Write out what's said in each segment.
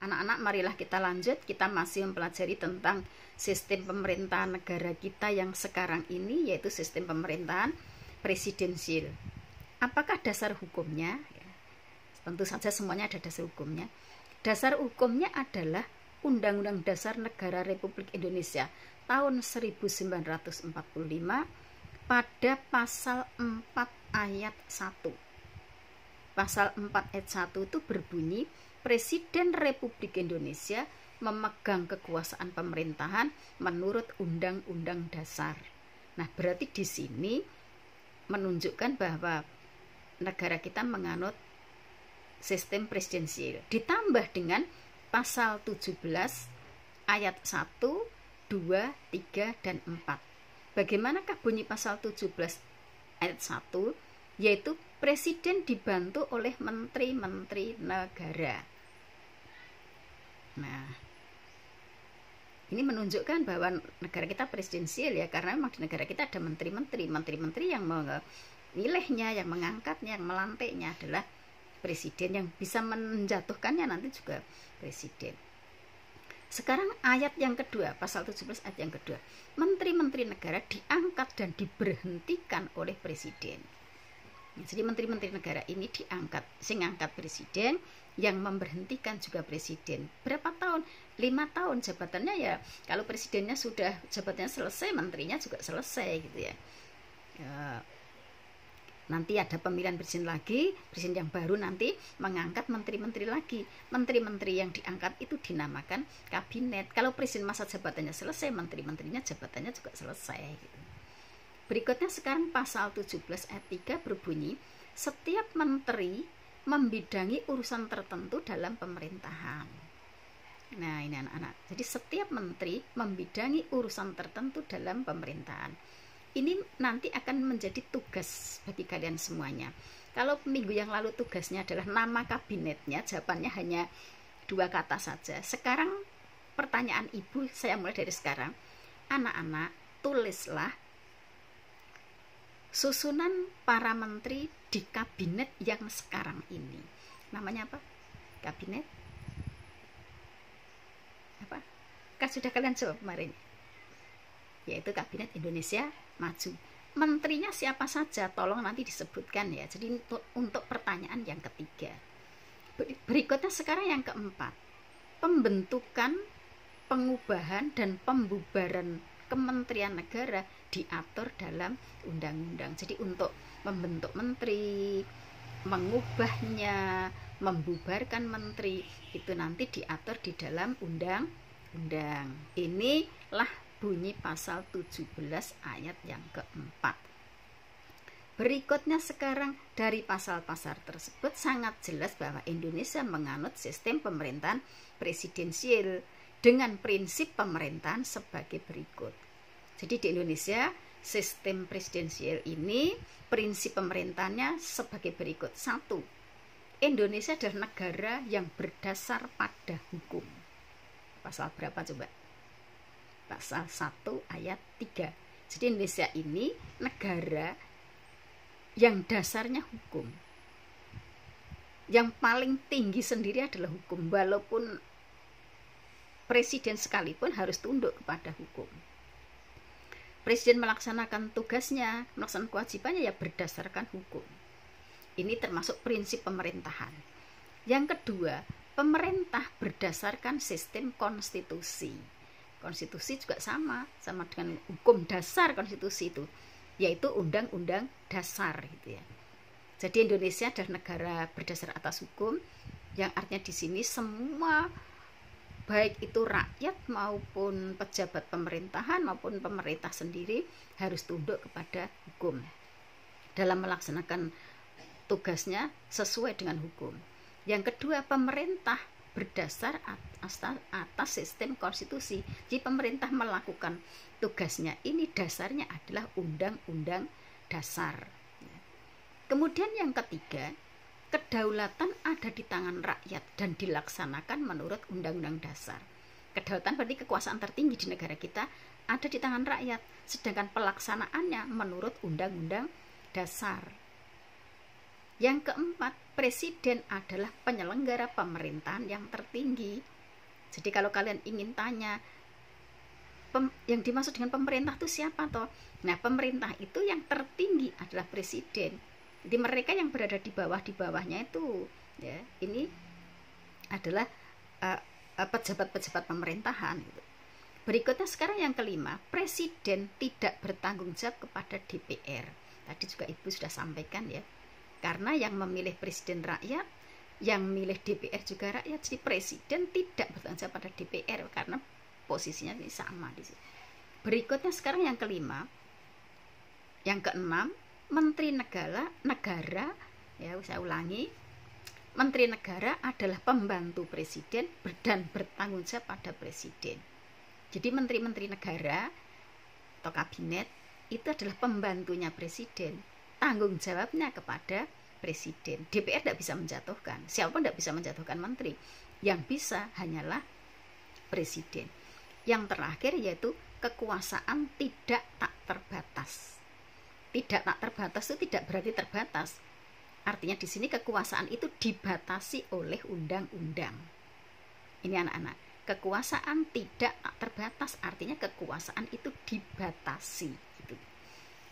Anak-anak, marilah kita lanjut. Kita masih mempelajari tentang sistem pemerintahan negara kita yang sekarang ini, yaitu sistem pemerintahan presidensial. Apakah dasar hukumnya? Ya, tentu saja semuanya ada dasar hukumnya. Dasar hukumnya adalah Undang-Undang Dasar Negara Republik Indonesia tahun 1945 pada pasal 4 ayat 1. Pasal 4 ayat 1 itu berbunyi, Presiden Republik Indonesia memegang kekuasaan pemerintahan menurut Undang-Undang Dasar. Nah, berarti di sini menunjukkan bahwa negara kita menganut sistem presidensial. Ditambah dengan pasal 17 ayat 1, 2, 3, dan 4. Bagaimanakah bunyi pasal 17 ayat 1? Yaitu Presiden dibantu oleh menteri-menteri negara. Nah, ini menunjukkan bahwa negara kita presidensial ya, karena memang di negara kita ada menteri-menteri. Menteri-menteri yang memilihnya, yang mengangkatnya, yang melantiknya adalah presiden, yang bisa menjatuhkannya nanti juga presiden. Sekarang ayat yang kedua, pasal 17 ayat yang kedua. Menteri-menteri negara diangkat dan diberhentikan oleh presiden. Jadi menteri-menteri negara ini diangkat, sing angkat presiden, yang memberhentikan juga presiden. Berapa tahun? 5 tahun jabatannya ya. Kalau presidennya sudah jabatannya selesai, menterinya juga selesai gitu ya. Nanti ada pemilihan presiden lagi, presiden yang baru nanti mengangkat menteri-menteri lagi. Menteri-menteri yang diangkat itu dinamakan kabinet. Kalau presiden masa jabatannya selesai, menteri-menterinya jabatannya juga selesai gitu. Berikutnya sekarang pasal 17 ayat 3 berbunyi, setiap menteri membidangi urusan tertentu dalam pemerintahan. Nah, ini anak-anak. Jadi setiap menteri membidangi urusan tertentu dalam pemerintahan. Ini nanti akan menjadi tugas bagi kalian semuanya. Kalau minggu yang lalu tugasnya adalah nama kabinetnya, jawabannya hanya 2 kata saja. Sekarang pertanyaan ibu, saya mulai dari sekarang. Anak-anak, tulislah susunan para menteri di kabinet yang sekarang ini. Namanya apa? Kabinet apa? Kan sudah kalian jawab kemarin. Yaitu Kabinet Indonesia Maju. Menterinya siapa saja? Tolong nanti disebutkan ya. Jadi untuk pertanyaan yang ketiga. Berikutnya sekarang yang keempat. Pembentukan, pengubahan, dan pembubaran kementerian negara diatur dalam undang-undang. Jadi untuk membentuk menteri, mengubahnya, membubarkan menteri, itu nanti diatur di dalam undang-undang. Inilah bunyi pasal 17 ayat yang keempat. Berikutnya sekarang dari pasal-pasal tersebut sangat jelas bahwa Indonesia menganut sistem pemerintahan presidensial dengan prinsip pemerintahan sebagai berikut. Jadi di Indonesia sistem presidensial ini prinsip pemerintahannya sebagai berikut. 1. Indonesia adalah negara yang berdasar pada hukum. Pasal berapa coba? Pasal 1 ayat 3. Jadi Indonesia ini negara yang dasarnya hukum. Yang paling tinggi sendiri adalah hukum, walaupun presiden sekalipun harus tunduk kepada hukum. Presiden melaksanakan tugasnya, melaksanakan kewajibannya ya berdasarkan hukum. Ini termasuk prinsip pemerintahan. Yang kedua, pemerintah berdasarkan sistem konstitusi. Konstitusi juga sama dengan hukum dasar konstitusi itu, yaitu Undang-Undang Dasar gitu ya. Jadi Indonesia adalah negara berdasar atas hukum, yang artinya di sini semua baik itu rakyat maupun pejabat pemerintahan maupun pemerintah sendiri harus tunduk kepada hukum dalam melaksanakan tugasnya sesuai dengan hukum. Yang kedua, pemerintah berdasar atas sistem konstitusi. Jadi pemerintah melakukan tugasnya ini dasarnya adalah Undang-Undang Dasar. Kemudian yang ketiga, kedaulatan ada di tangan rakyat dan dilaksanakan menurut Undang-Undang Dasar. Kedaulatan berarti kekuasaan tertinggi di negara kita ada di tangan rakyat, sedangkan pelaksanaannya menurut Undang-Undang Dasar. Yang keempat, presiden adalah penyelenggara pemerintahan yang tertinggi. Jadi kalau kalian ingin tanya yang dimaksud dengan pemerintah itu siapa toh? Nah, pemerintah itu yang tertinggi adalah presiden. Jadi mereka yang berada di bawahnya itu, ya, ini adalah pejabat-pejabat pemerintahan. Gitu. Berikutnya sekarang yang kelima, presiden tidak bertanggung jawab kepada DPR. Tadi juga Ibu sudah sampaikan ya, karena yang memilih presiden rakyat, yang milih DPR juga rakyat. Jadi presiden tidak bertanggung jawab pada DPR karena posisinya ini sama di situ. Berikutnya sekarang yang kelima, yang keenam, menteri negara, ya saya ulangi, menteri negara adalah pembantu presiden dan bertanggung jawab pada presiden. Jadi menteri-menteri negara atau kabinet itu adalah pembantunya presiden, tanggung jawabnya kepada presiden. DPR tidak bisa menjatuhkan, siapapun tidak bisa menjatuhkan menteri, yang bisa hanyalah presiden. Yang terakhir yaitu kekuasaan tidak tak terbatas. Tidak tak terbatas itu tidak berarti terbatas. Artinya di sini kekuasaan itu dibatasi oleh undang-undang. Ini anak-anak, kekuasaan tidak tak terbatas artinya kekuasaan itu dibatasi. Gitu.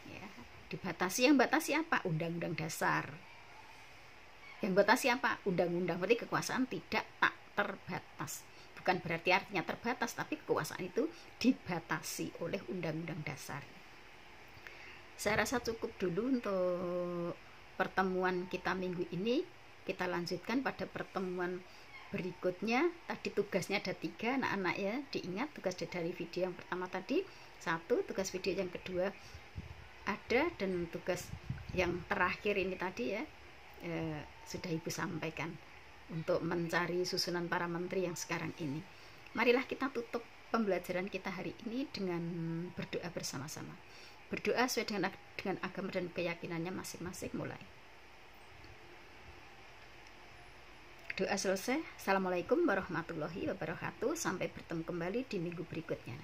Ya, dibatasi, yang batasi apa? Undang-undang dasar. Yang batasi apa? Undang-undang. Berarti kekuasaan tidak tak terbatas. Bukan berarti artinya terbatas, tapi kekuasaan itu dibatasi oleh undang-undang dasar. Saya rasa cukup dulu untuk pertemuan kita minggu ini. Kita lanjutkan pada pertemuan berikutnya. Tadi tugasnya ada 3 anak-anak ya, diingat tugas dari video yang pertama tadi 1, tugas video yang kedua ada, dan tugas yang terakhir ini tadi ya sudah Ibu sampaikan untuk mencari susunan para menteri yang sekarang ini. Marilah kita tutup pembelajaran kita hari ini dengan berdoa bersama-sama. Berdoa sesuai dengan agama dan keyakinannya masing-masing. Mulai. Doa selesai. Assalamualaikum warahmatullahi wabarakatuh. Sampai bertemu kembali di minggu berikutnya.